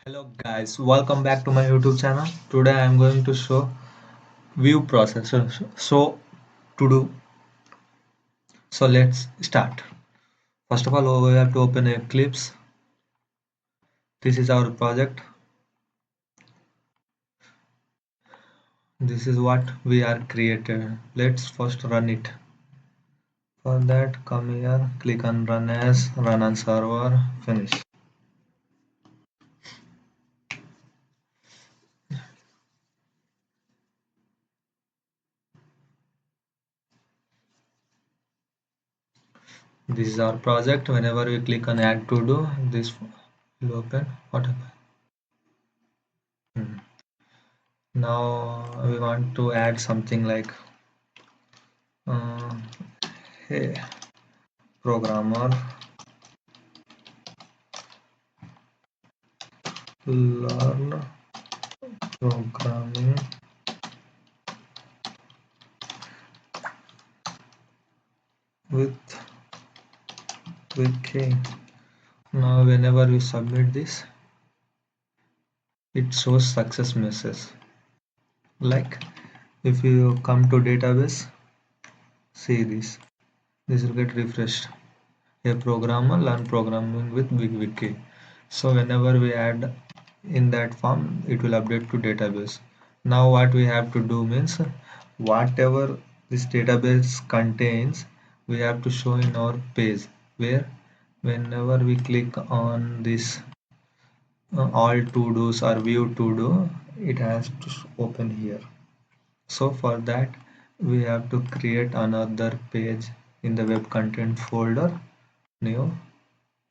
Hello guys, welcome back to my YouTube channel. Today I am going to show view process. So to do, so let's start. First of all, we have to open Eclipse. This is our project. This is what we are created. Let's first run it. For that, come here, click on run as, run on server, finish. This is our project. Whenever we click on add to do, this will open. What happened? Hmm. Now we want to add something like uh, hey programmer, learn programming with Vikky. Now whenever we submit this, it shows success message. Like if you come to database, see this will get refreshed. A programmer learn programming with Vikky. So whenever we add in that form, it will update to database. Now what we have to do means whatever this database contains, we have to show in our page, where whenever we click on this all to dos or view to do, it has to open here. So for that we have to create another page in the web content folder, new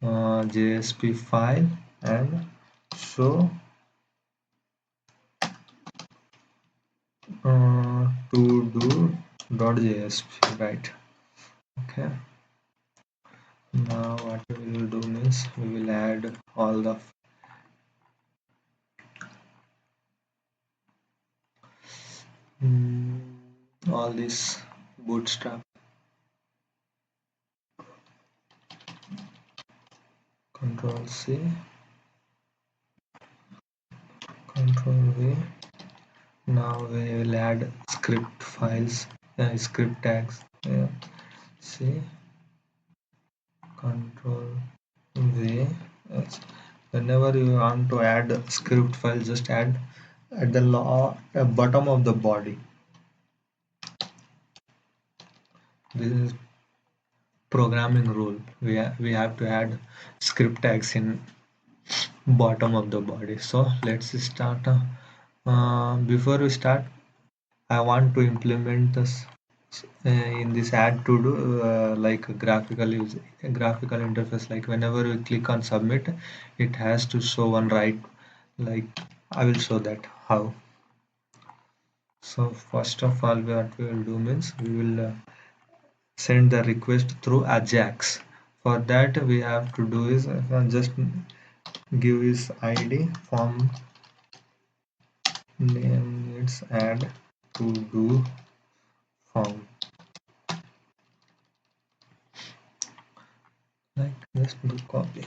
JSP file, and show to do.jsp, right? Okay, now what we will do means we will add mm, all this bootstrap. Control C, Control V. Now we will add script files, script tags. Yeah. C, Control V. Yes. Whenever you want to add a script file, just add at the bottom of the body. This is programming rule. We have to add script tags in bottom of the body. So let's start. Before we start, I want to implement this in this add to do like a graphical interface. Like whenever we click on submit, it has to show one right. Like I will show that how. So first of all, what we will do means we will send the request through ajax. For that we have to do is just give his id form name, it's add to do form, like just do copy,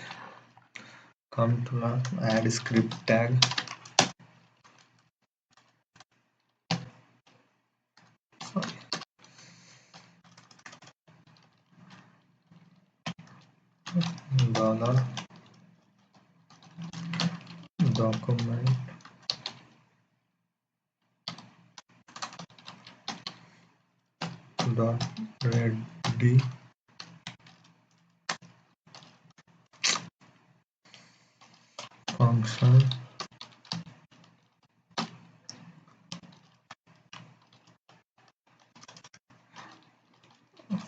come to add script tag, sorry, dollar document dot ready function.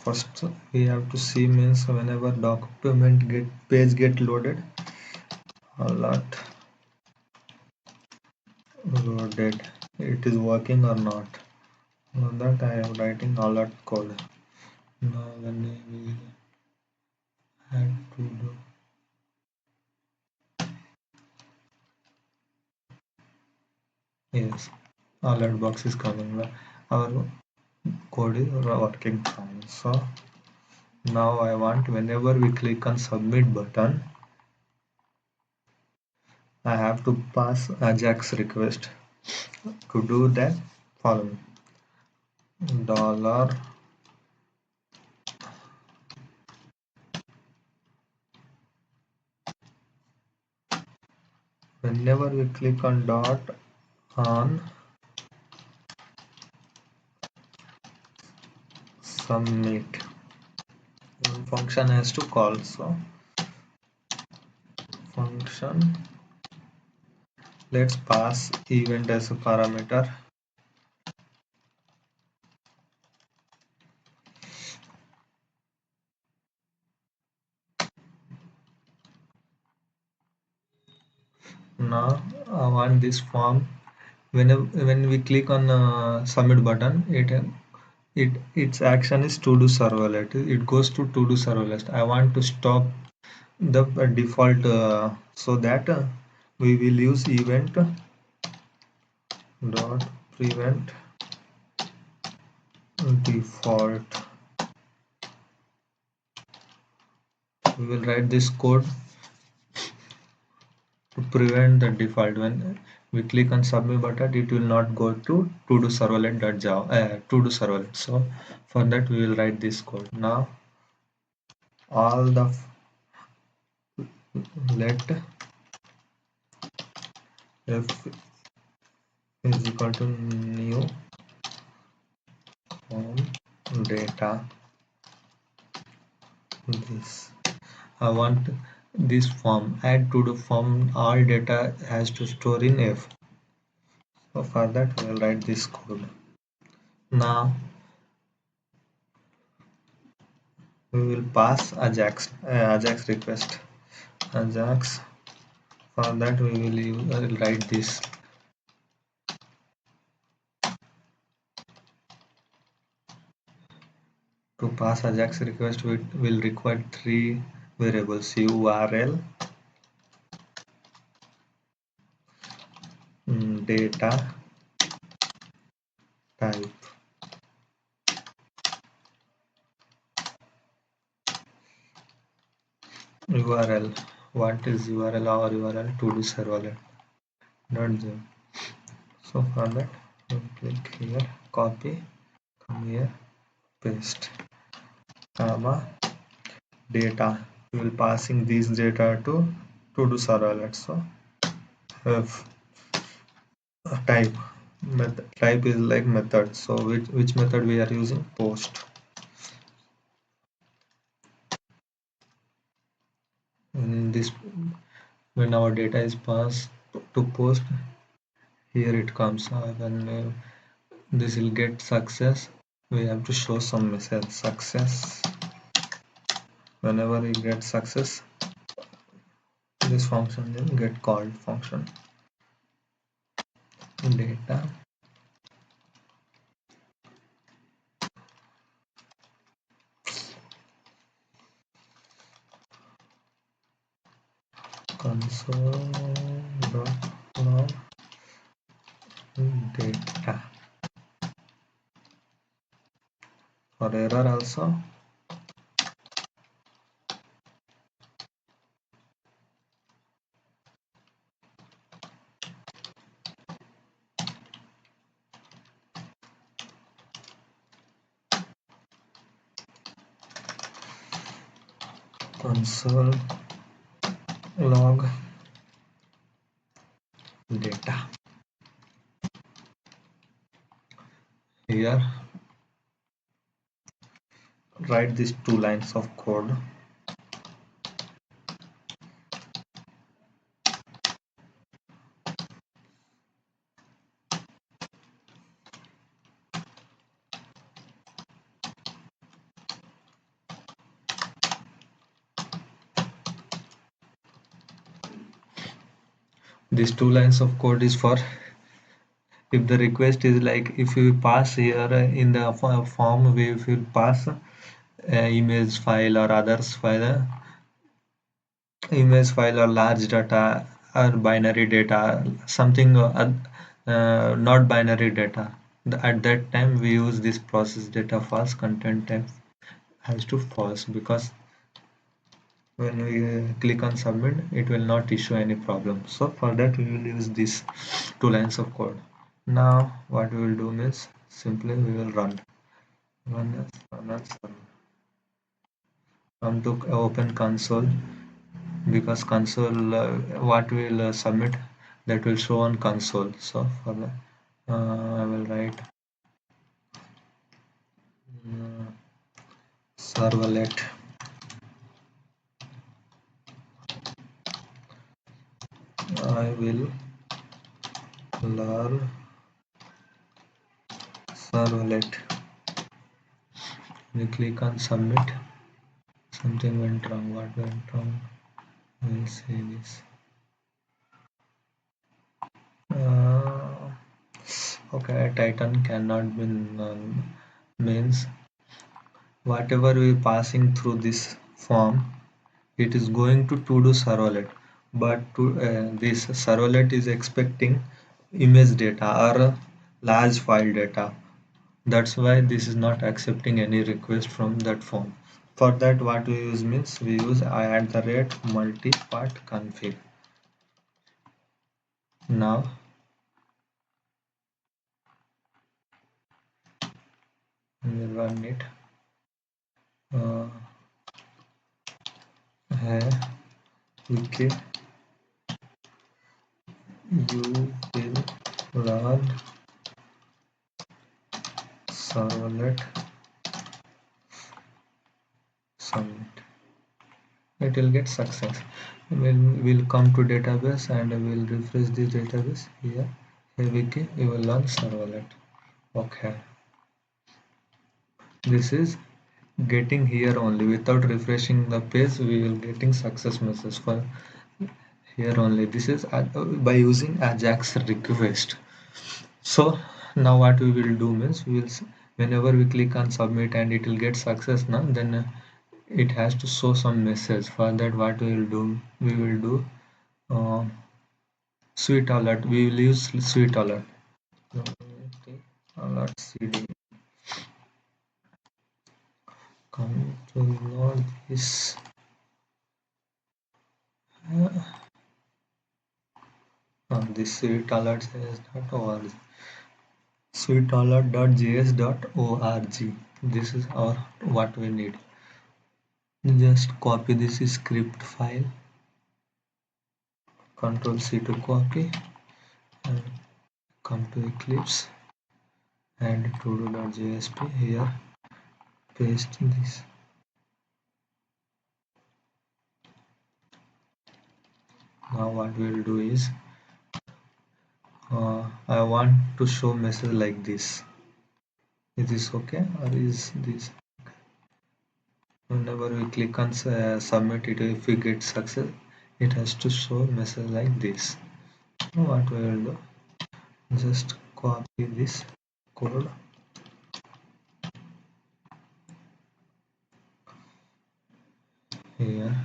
First we have to see means whenever document get loaded, a lot loaded, it is working or not. Now that I am writing a lot code. Now when we had to do, yes, alert box is coming. Our code is working fine. So now I want whenever we click on submit button, I have to pass ajax request. To do that, follow me. Dollar whenever we click on dot on submit, function has to call. So function, let's pass event as a parameter. Now I want this form. When we click on submit button, its action is to do servlet. It goes to do servlet. I want to stop the default, so that we will use event dot prevent default. We will write this code to prevent the default. When we click on submit button, it will not go to do servlet.java to do servlet. So for that we will write this code. Now all the let f is equal to new form data. This I want this form, add to the form, all data has to store in f. So for that we will write this code. Now we will pass ajax request. Ajax, for that we will write this. To pass ajax request, we will require three variables: url, data type. URL, what is URL? Our URL to do servlet. So for that we'll click here, copy, come here, paste, comma, data. We will passing this data to do servlet. So f type, method type is like method. So which method we are using? Post. In this, when our data is passed to post, here it comes. When this will get success, we have to show some message success. Whenever we get success, this function will get called. Function data console.log data. For error also, console log data. Here write these two lines of code. These two lines of code is for if the request is like, if you pass here in the form, we if you pass image file or others file, image file or large data or binary data, something not binary data. At that time we use this process data false, content type has to false, because when we click on submit, it will not issue any problem. So for that we will use these 2 lines of code. Now what we will do is simply we will run as come to open console, because console what we will submit, that will show on console. So for that I will write servlet I will learn servlet. We click on submit. Something went wrong. What went wrong? We'll see this. Uh, okay, Titan cannot be means whatever we passing through this form, it is going to do servlet, but this servlet is expecting image data or large file data. That's why this is not accepting any request from that form. For that what we use means we use @multipart config. Now we will run it. Hey Vikky, you will run servlet submit. It will get success. We'll come to database and we'll refresh the database here. Hey Vikky, you will learn servlet. Okay, this is getting here only. Without refreshing the page we will getting success message for here only. This is by using ajax request. So now what we will do means we will whenever we click on submit and it will get success now, then it has to show some message. For that what we will do uh, sweet alert. We will use sweet alert. Alert cd come to load this. This sweet alert says .org. sweetalert.js.org. This is our what we need. Just copy this script file, Ctrl C to copy, and come to Eclipse and todo.jsp here, paste this. Now what we will do is I want to show message like this. Is this okay or is this? Whenever we click on submit it, if we get success, it has to show message like this. What we will do, just copy this code here.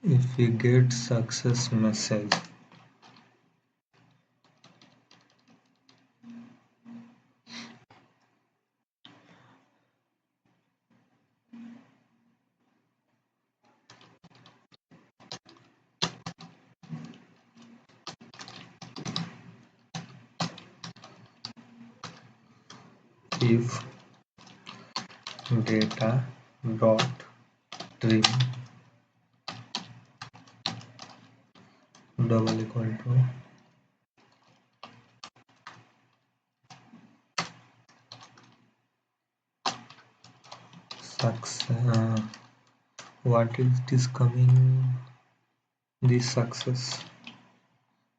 If we get success message, if data dot trim double equal to success, what is this coming, this success.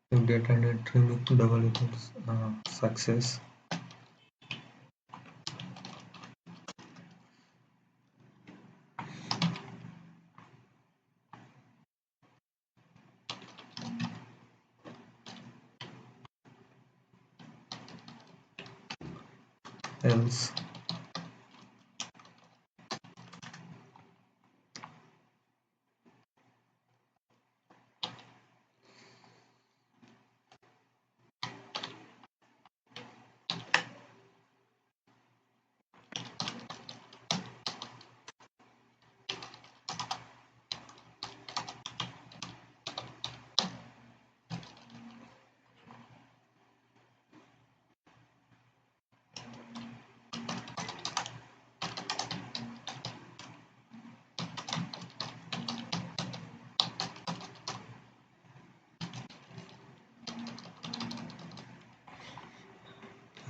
If data dot trim double equals success, else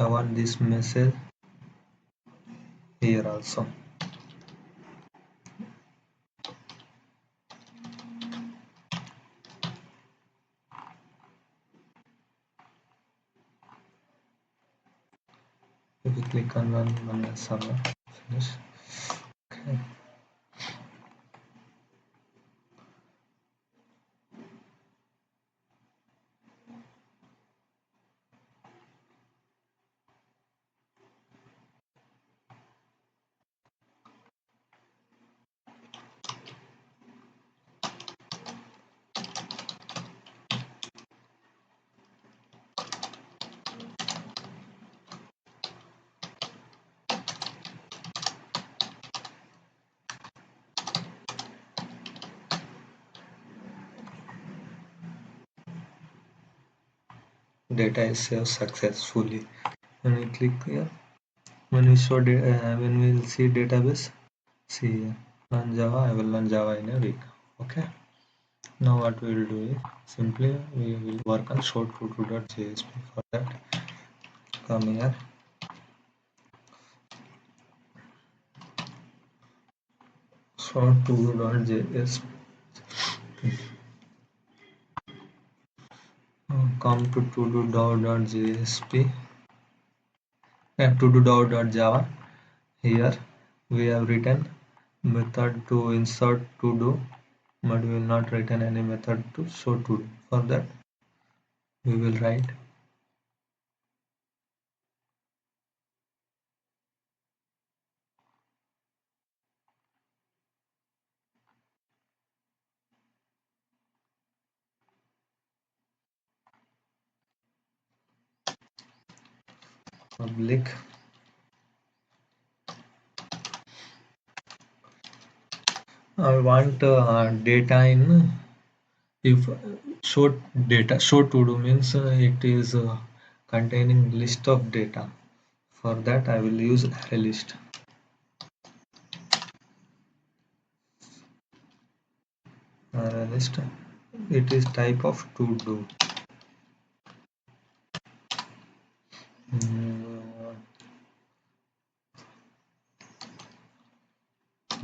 I want this message here also. If you click on one server, finish. Okay. Data is saved successfully. When we click here, when we when we will see database, see here, learn Java. I will learn Java in a week. Okay. Now what we will do is simply we will work on show2do.jsp. For that, come here, show2do.jsp. Come to todo.jsp. todo.java. Here we have written method to insert to do, but we will not written any method to show to do. For that we will write public I want data in if show to do means it is containing list of data. For that I will use array list. Array list, it is type of to do.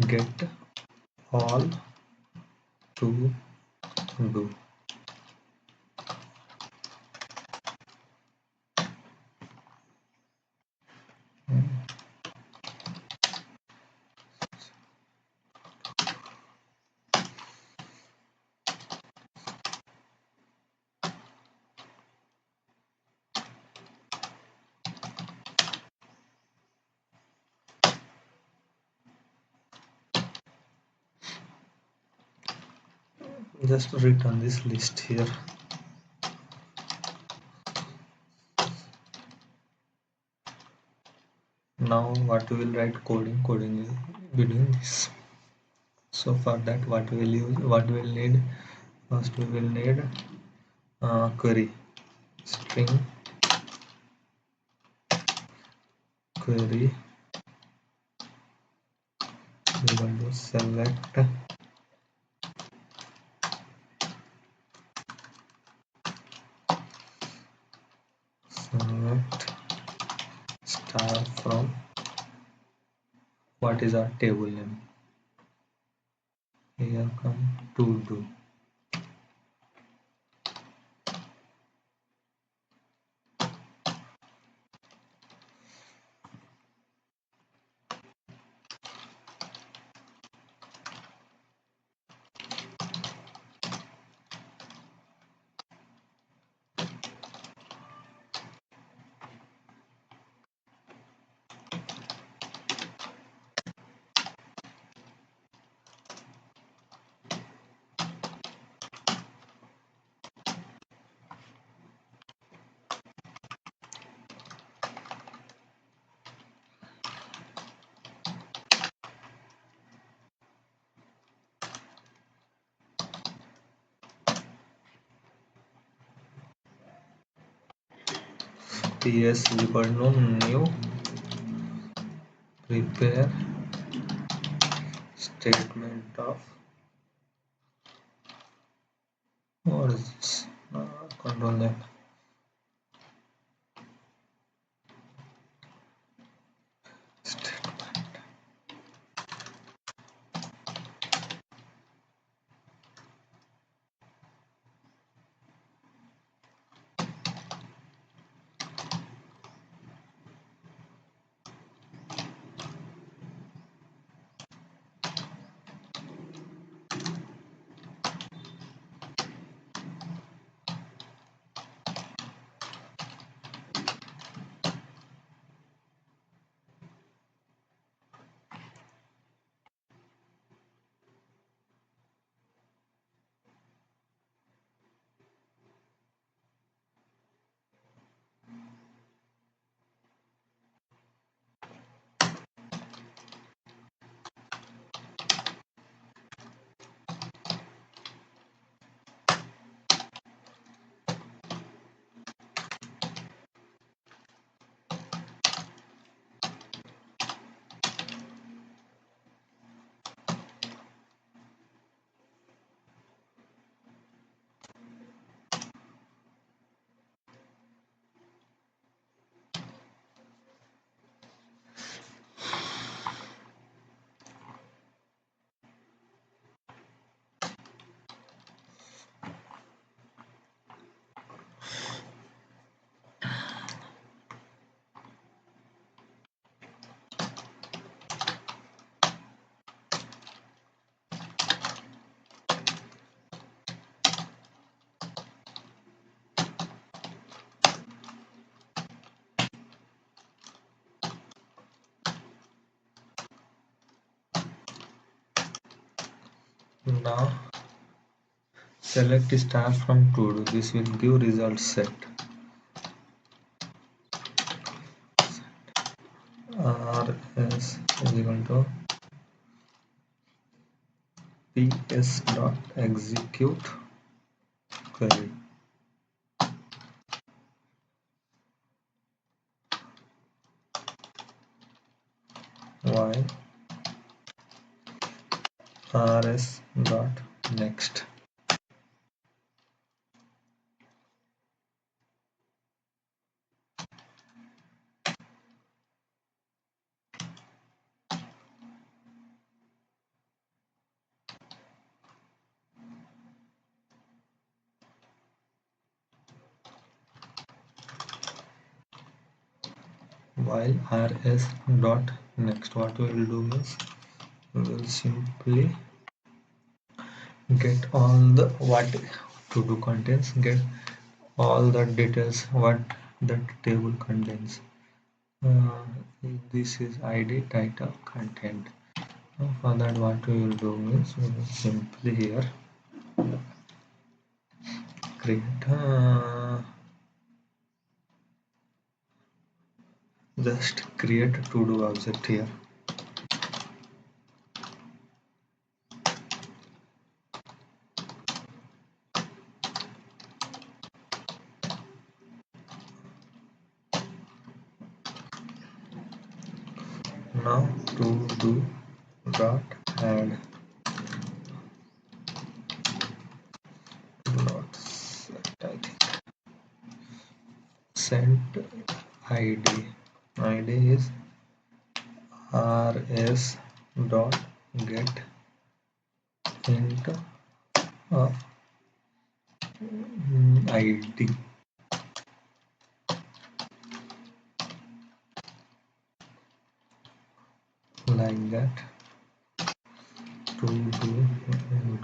Get all to do. Just return this list here. Now what we will write coding is between this. So for that what we will use, what we will need, first we will need query string query equal to select star from what is our table name. Here come to do. ps is equal to new prepare statement of what is this? Control F. Now select star from to do. This will give result set. rs is equal to ps dot execute query. While rs dot next. While rs dot next, what we will do is we will simply get all the what to do contains, get all the details what that table contains. This is id, title, content. For that what we will do is we will simply here create just create to do object here. Now to do dot add dot set, I think set id is rs dot get int of id, like that. To do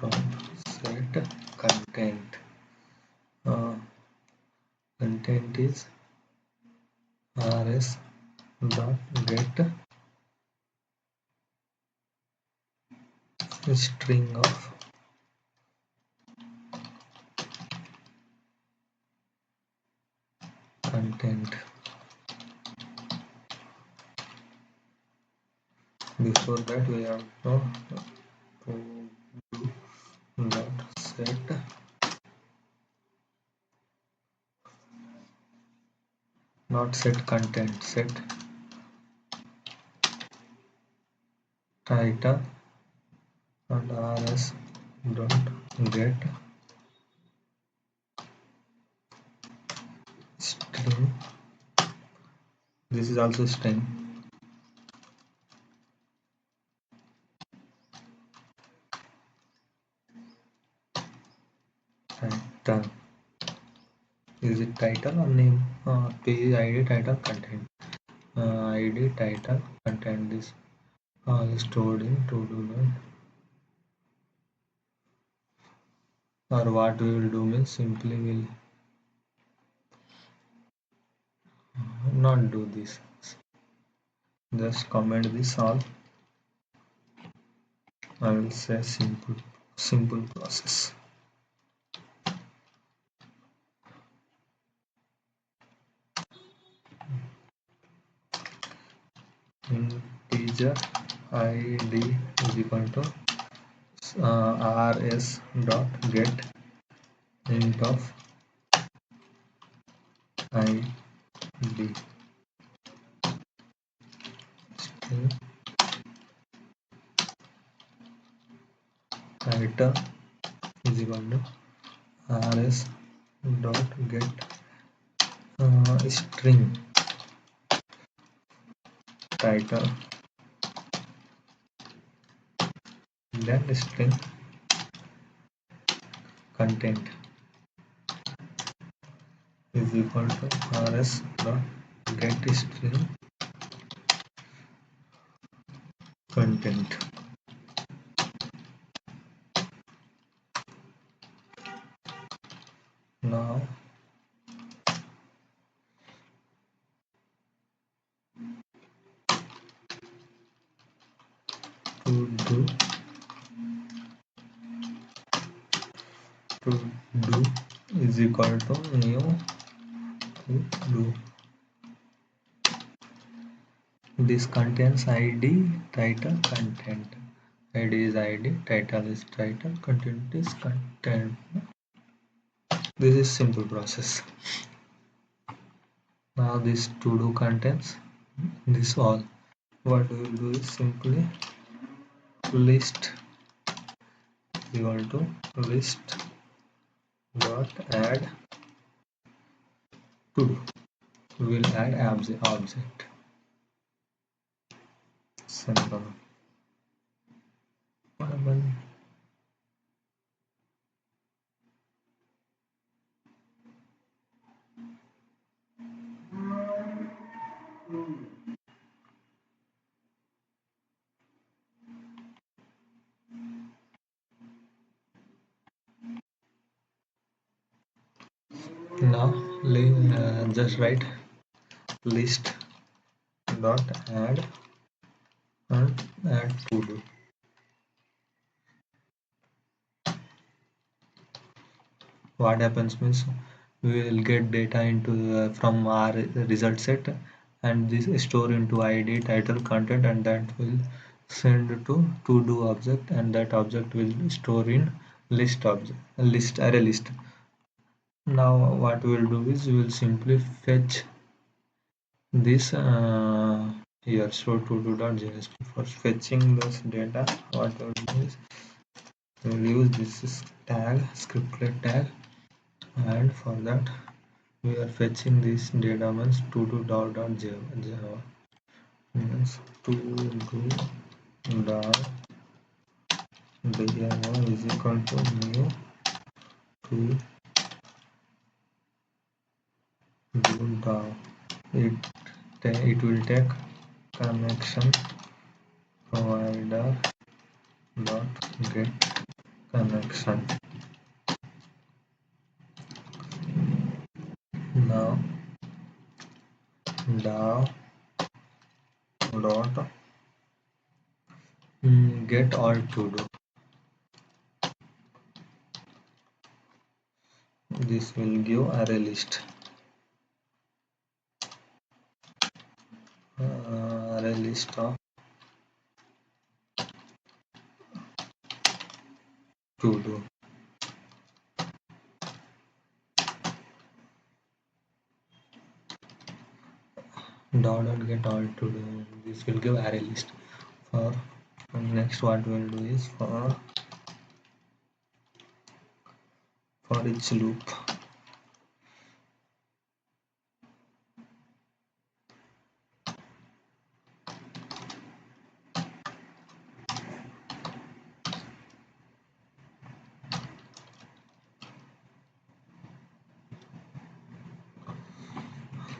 dot set content. Content is rs dot get string of content. Before that we have to do dot set not set content, set title and rs dot get string. This is also string. Title, is it title or name? Page id, title, content. Id, title, content. This all stored in to do that. Or what we will do means simply will not do this, just comment this all. I will say simple process. Integer id is equal to rs dot get int of id string title is equal to rs dot get string title, then string content is equal to rs dot get string content. Now to do to do is equal to new to do. This contains id, title, content. Id is id, title is title, content is content. This is simple process. Now this to do contains this all. What we will do is simply list equal to list dot add to do. We will add object. Simple. Now just write list dot add and add to do. What happens means we will get data into from our result set, and this is store into id, title, content, and that will send to do object, and that object will store in list object, list array list. Now what we will do is we will simply fetch this here. So to do.js, for fetching this data, what we will do is we will use this tag, scriptlet tag, and for that we are fetching this data means to do .java means to do dot java is equal to new to do dot. It will take connection provider dot get connection. Now dot get all to do. This will give array list. Array list of to do. Dot get all to do. This will give array list. For next, what we will do is for each loop.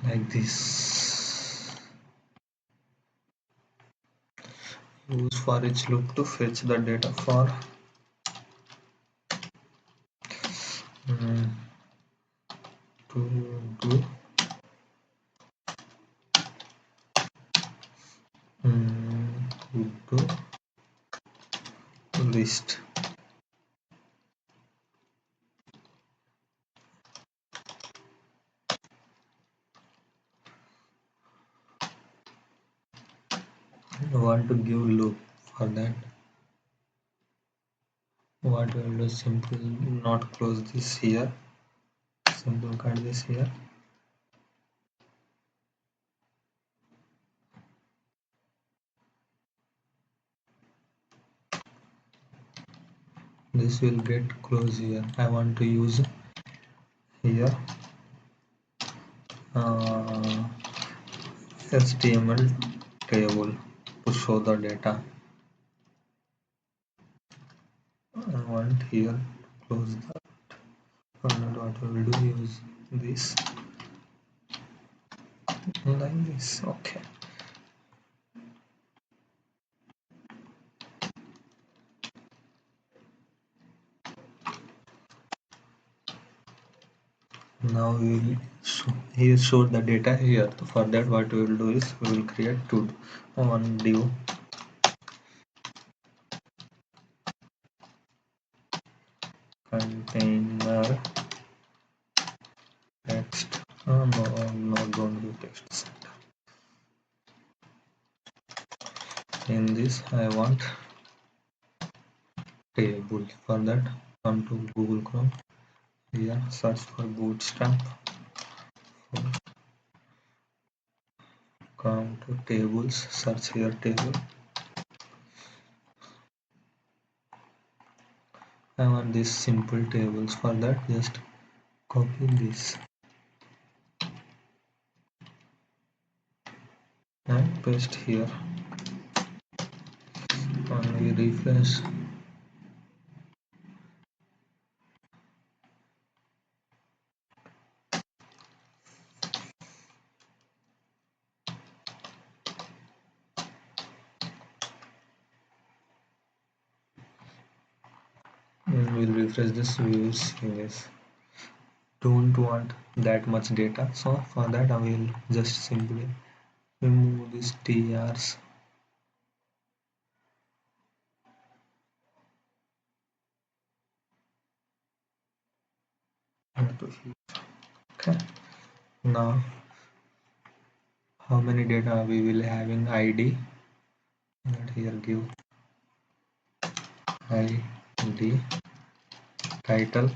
Like this. Use for each loop to fetch the data for to do to do list. I want to give loop. For that, what we will do, simple not close this here, simple cut this here. This will get close here. I want to use here HTML table to show the data. I want here to close that. For that, what we will do is this like this. Okay. Now we will show the data here. For that, what we will do is we will create one div contain center text. No, don't do text center. In this I want table. For that, come to Google Chrome. Here search for Bootstrap. Come to tables, search here table. I want these simple tables. For that, just copy this and paste here. When we refresh, we'll refresh this, we will see this. Don't want that much data, so for that I will just simply remove these trs. Okay, now how many data we will having id, and here give id, title,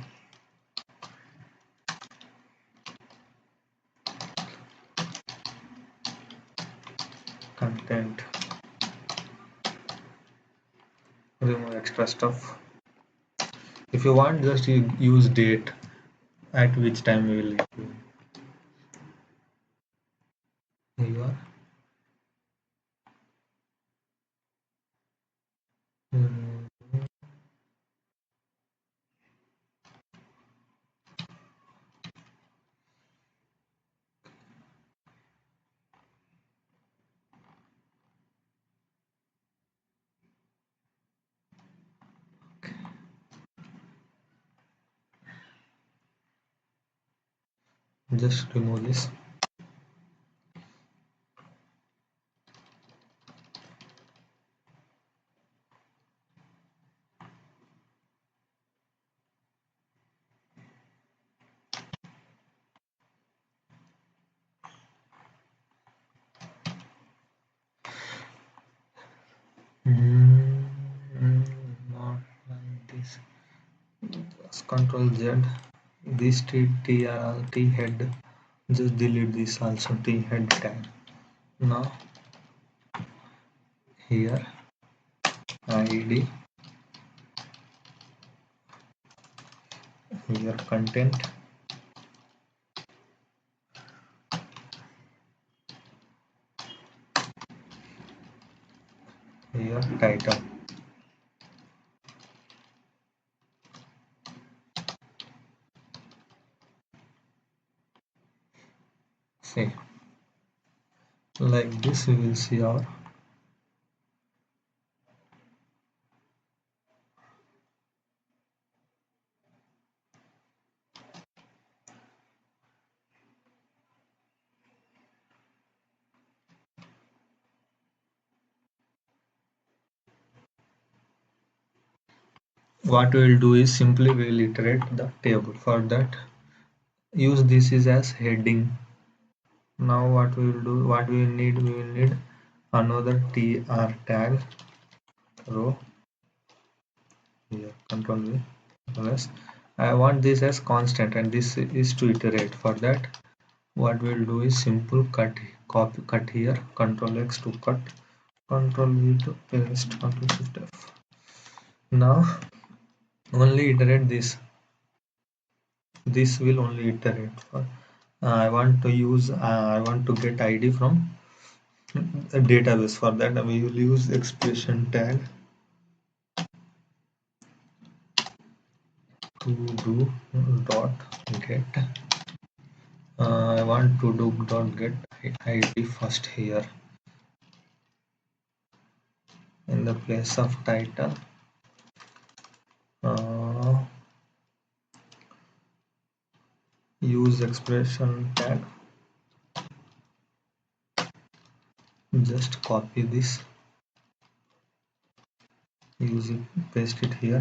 content, remove extra stuff. If you want, just use date at which time we will give. Here you are. Just remove this. Not like this. Just Control Z. This T head. Just delete this also, T head tag. Now here ID, here content, here title. See, like this we will see our what we will do is simply we will iterate the table. For that, use this is as heading. Now what we will do, what we will need another tr tag row. Here control V plus. I want this as constant and this is to iterate. For that, what we'll do is simple cut here, control X to cut, control V to paste, control Shift F. Now only iterate this will only iterate. For I want to use I want to get ID from a database. For that we will use expression tag to do dot get. I want to do dot get ID first here in the place of title. Use expression tag. Just copy this, use it, paste it here.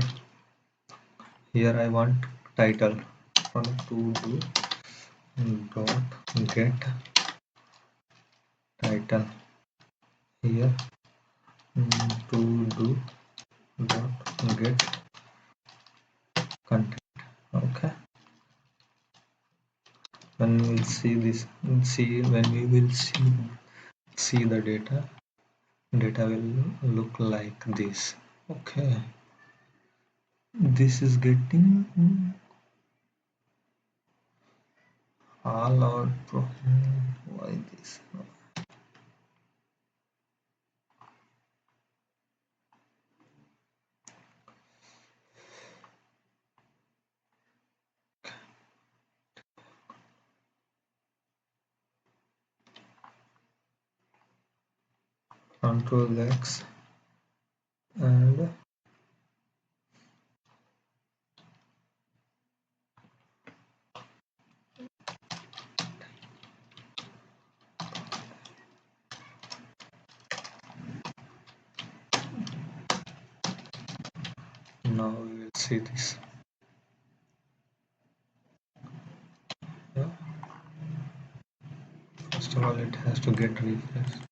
Here I want title from to do dot get title here to do dot get content. Okay, when we will see this, when we will see the data will look like this. Okay, this is getting all out why this. Control X and now we will see this. Yeah. First of all, it has to get refreshed.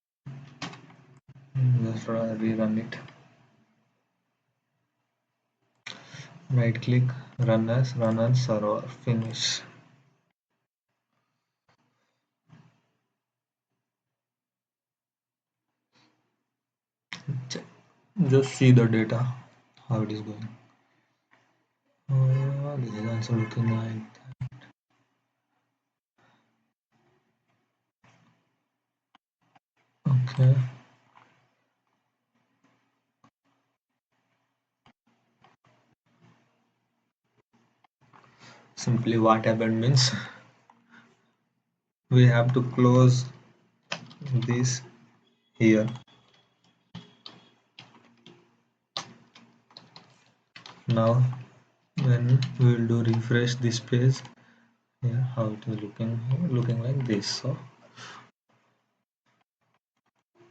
Just rerun it. Right click, run as server, finish. Just see the data, how it is going. This is also looking like that. Okay. Simply what happened means we have to close this here. Now when we will do refresh this page, yeah, how it is looking like this. So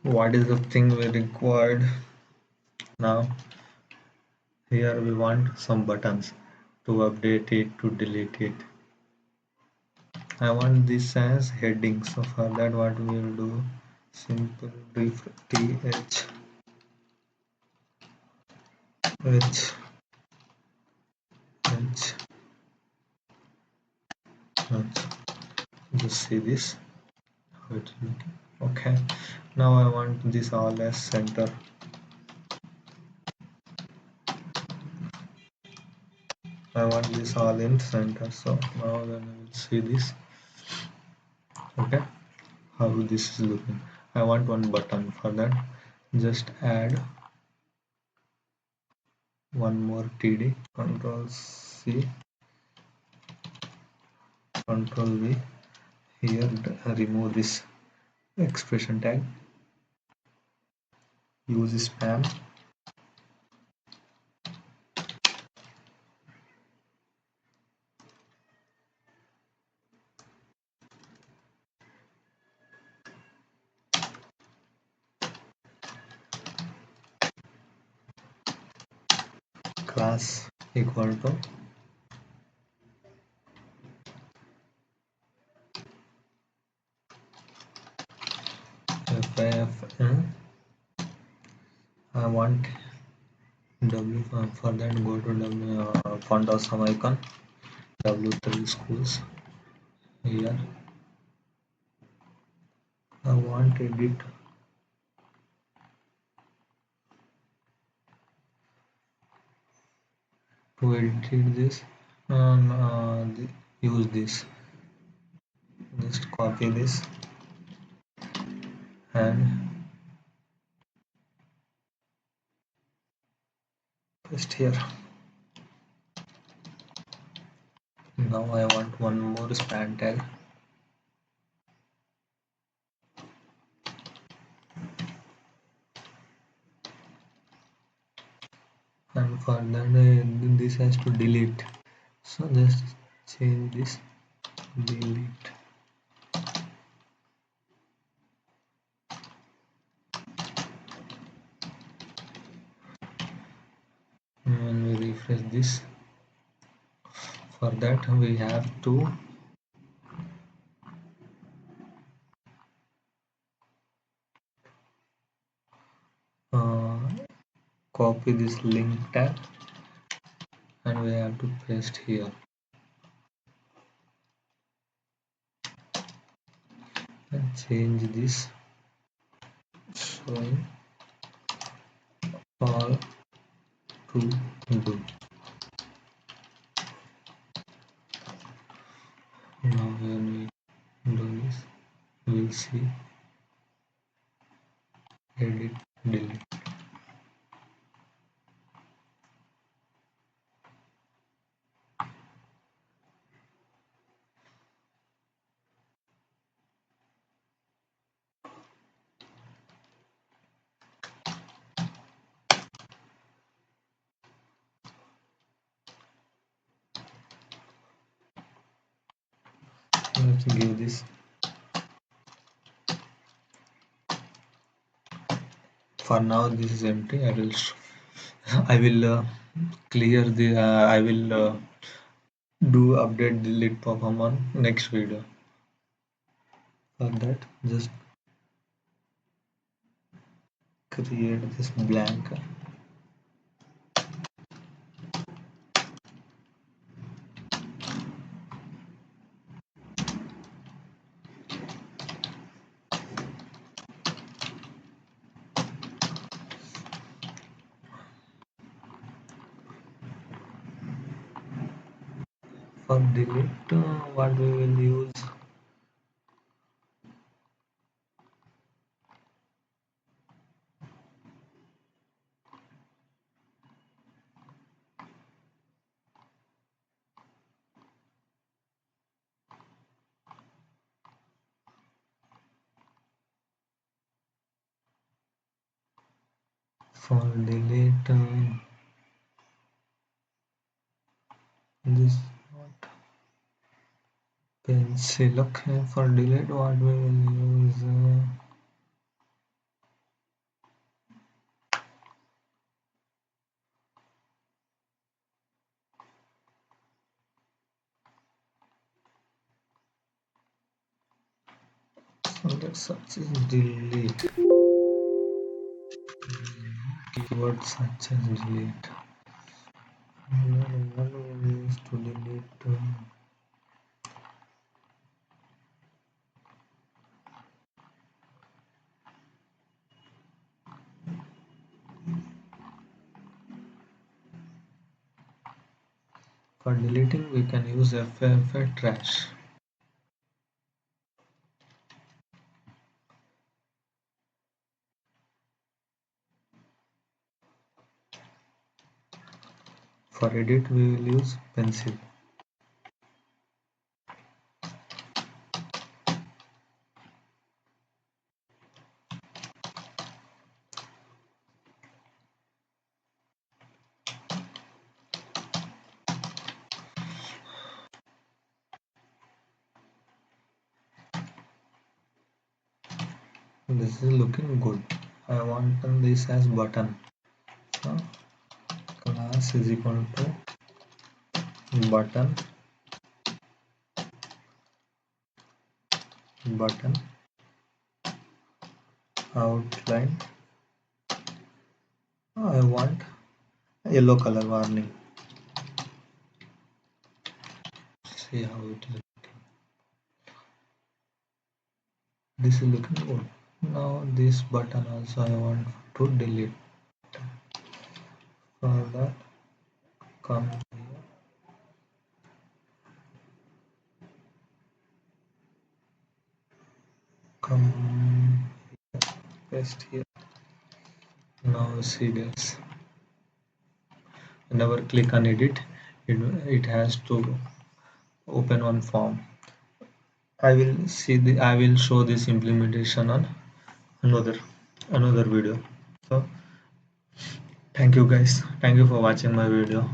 what is the thing we required now? Here we want some buttons to update it, to delete it. I want this as heading, so for that what we will do, simple refresh th h h h. Just see this how it's looking. Okay, now I want this all as center. I want this all in center. So now when I will see this, okay, how this is looking. I want one button. For that, just add one more td, control c, control v. Here remove this expression tag, use spam, class equal to ff. I want w, for that go to w, font awesome icon, w3 schools. Here I want edit to edit this and use this. Just copy this and paste here. Now I want one more span tag. And for that this has to delete. So just change this, delete. When we refresh this, For that we have to uh, copy this link tag and we have to paste here and change this showing all to do. Now when we do this, we'll see edit, delete. Let's give this. For now, this is empty. I will clear the. I will do update delete perform on next video. For that, just create this blank. For delete, what we will use. For delete, this not pencil. Okay, for delete, what we will use. So let's search is delete. Keyword such as delete. What we will use to delete. For deleting, we can use FFA trash. For edit, we will use pencil. This is looking good. I want this as button. So class is equal to button outline. I want yellow color warning. See how it is. This is looking good. Now this button also I want to delete. For that, come here, come here, paste here. Now see this. Whenever click on edit, it has to open one form. I will show this implementation on another video. So thank you guys, thank you for watching my video.